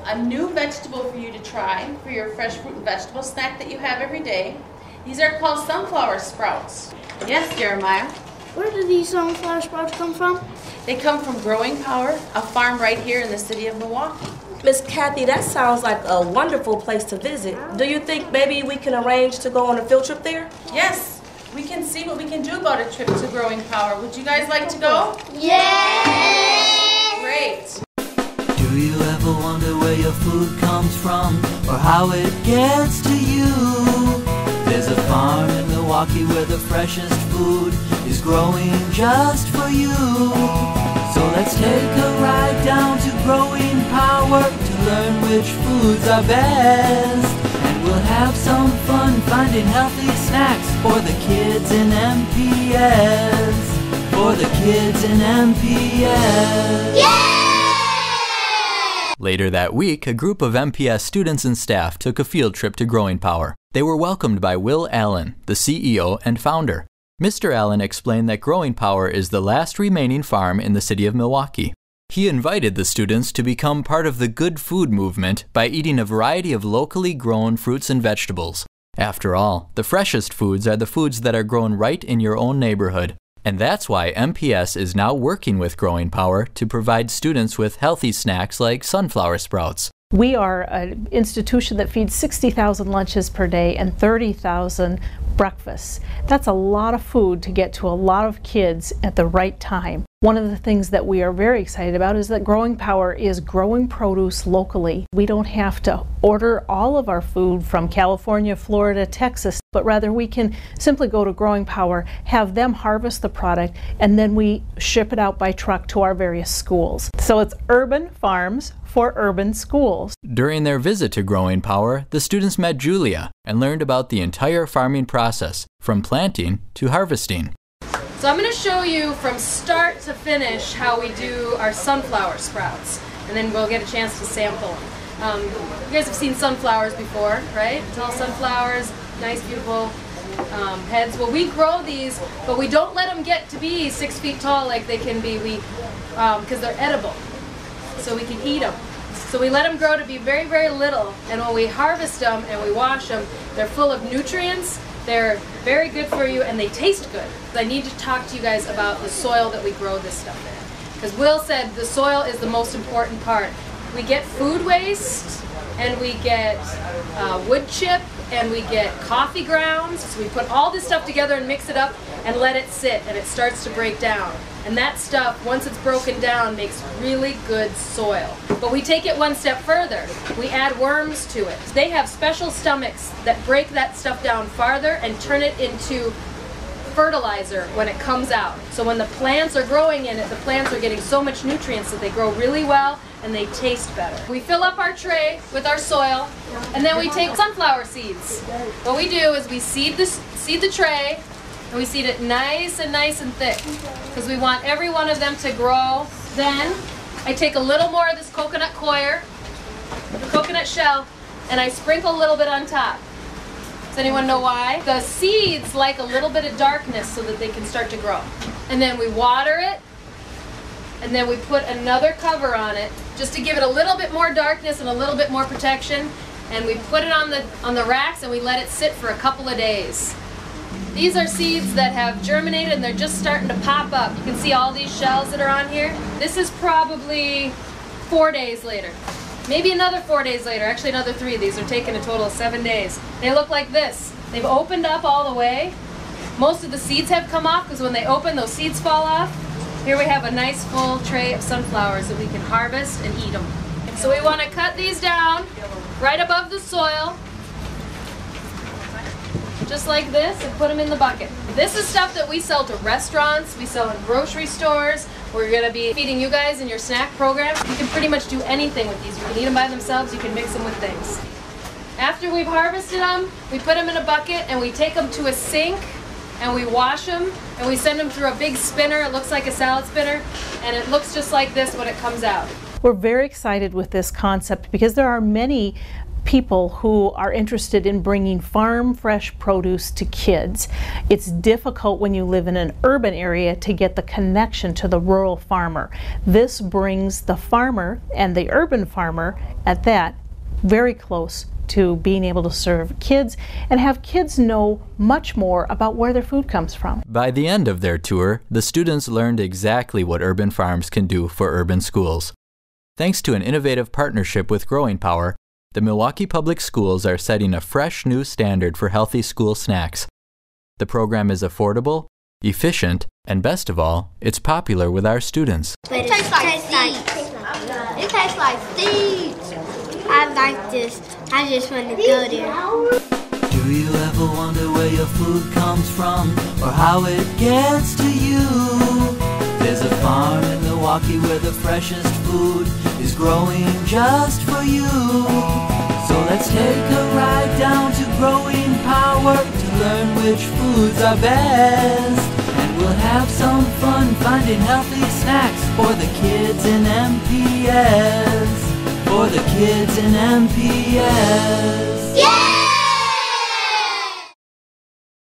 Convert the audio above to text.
a new vegetable for you to try for your fresh fruit and vegetable snack that you have every day. These are called sunflower sprouts. Yes, Jeremiah? Where do these sunflower sprouts come from? They come from Growing Power, a farm right here in the city of Milwaukee. Miss Kathy, that sounds like a wonderful place to visit. Do you think maybe we can arrange to go on a field trip there? Yes, we can see what we can do about a trip to Growing Power. Would you guys like to go? Yay! Great. Do you ever wonder where your food comes from or how it gets to you? There's a farm in Milwaukee where the freshest food is growing just for you. So let's take a ride down to Growing Power to learn which foods are best. And we'll have some fun finding healthy snacks for the kids in MPS. For the kids in MPS. Yay! Later that week, a group of MPS students and staff took a field trip to Growing Power. They were welcomed by Will Allen, the CEO and founder. Mr. Allen explained that Growing Power is the last remaining farm in the city of Milwaukee. He invited the students to become part of the good food movement by eating a variety of locally grown fruits and vegetables. After all, the freshest foods are the foods that are grown right in your own neighborhood. And that's why MPS is now working with Growing Power to provide students with healthy snacks like sunflower sprouts. We are an institution that feeds 60,000 lunches per day and 30,000 breakfasts. That's a lot of food to get to a lot of kids at the right time. One of the things that we are very excited about is that Growing Power is growing produce locally. We don't have to order all of our food from California, Florida, Texas, but rather we can simply go to Growing Power, have them harvest the product, and then we ship it out by truck to our various schools. So it's urban farms for urban schools. During their visit to Growing Power, the students met Julia and learned about the entire farming process, from planting to harvesting. So I'm going to show you from start to finish how we do our sunflower sprouts, and then we'll get a chance to sample them. You guys have seen sunflowers before, right? Tall sunflowers, nice, beautiful heads. Well, we grow these, but we don't let them get to be 6 feet tall like they can be, because they're edible, so we can eat them. So we let them grow to be very, very little, and when we harvest them and we wash them, they're full of nutrients. They're very good for you and they taste good. I need to talk to you guys about the soil that we grow this stuff in. Because Will said the soil is the most important part. We get food waste and we get wood chip and we get coffee grounds. So we put all this stuff together and mix it up and let it sit, and it starts to break down. And that stuff, once it's broken down, makes really good soil. But we take it one step further. We add worms to it. They have special stomachs that break that stuff down farther and turn it into fertilizer when it comes out. So when the plants are growing in it, the plants are getting so much nutrients that they grow really well and they taste better. We fill up our tray with our soil, and then we take sunflower seeds. What we do is we seed the tray, and we seed it nice and thick, because we want every one of them to grow. Then I take a little more of this coconut coir, the coconut shell, and I sprinkle a little bit on top. Does anyone know why? The seeds like a little bit of darkness so that they can start to grow. And then we water it, and then we put another cover on it just to give it a little bit more darkness and a little bit more protection. And we put it on the racks and we let it sit for a couple of days. These are seeds that have germinated and they're just starting to pop up. You can see all these shells that are on here. This is probably 4 days later. Maybe another 4 days later, actually another 3. These are taking a total of 7 days. They look like this. They've opened up all the way. Most of the seeds have come off because when they open, those seeds fall off. Here we have a nice full tray of sunflowers that we can harvest and eat them. So we want to cut these down right above the soil, just like this, and put them in the bucket. This is stuff that we sell to restaurants, we sell in grocery stores. We're going to be feeding you guys in your snack program. You can pretty much do anything with these. You can eat them by themselves, you can mix them with things. After we've harvested them, we put them in a bucket and we take them to a sink and we wash them and we send them through a big spinner. It looks like a salad spinner, and it looks just like this when it comes out. We're very excited with this concept because there are many people who are interested in bringing farm fresh produce to kids. It's difficult when you live in an urban area to get the connection to the rural farmer. This brings the farmer and the urban farmer at that very close to being able to serve kids and have kids know much more about where their food comes from. By the end of their tour, the students learned exactly what urban farms can do for urban schools. Thanks to an innovative partnership with Growing Power, the Milwaukee Public Schools are setting a fresh new standard for healthy school snacks. The program is affordable, efficient, and best of all, it's popular with our students. It tastes like seeds. It tastes like seeds. I like this. I just want to go there. Do you ever wonder where your food comes from or how it gets to you? There's a farm in Milwaukee where the freshest food is growing just for you. So let's take a ride down to Growing Power to learn which foods are best. And we'll have some fun finding healthy snacks for the kids in MPS. For the kids in MPS. Yeah!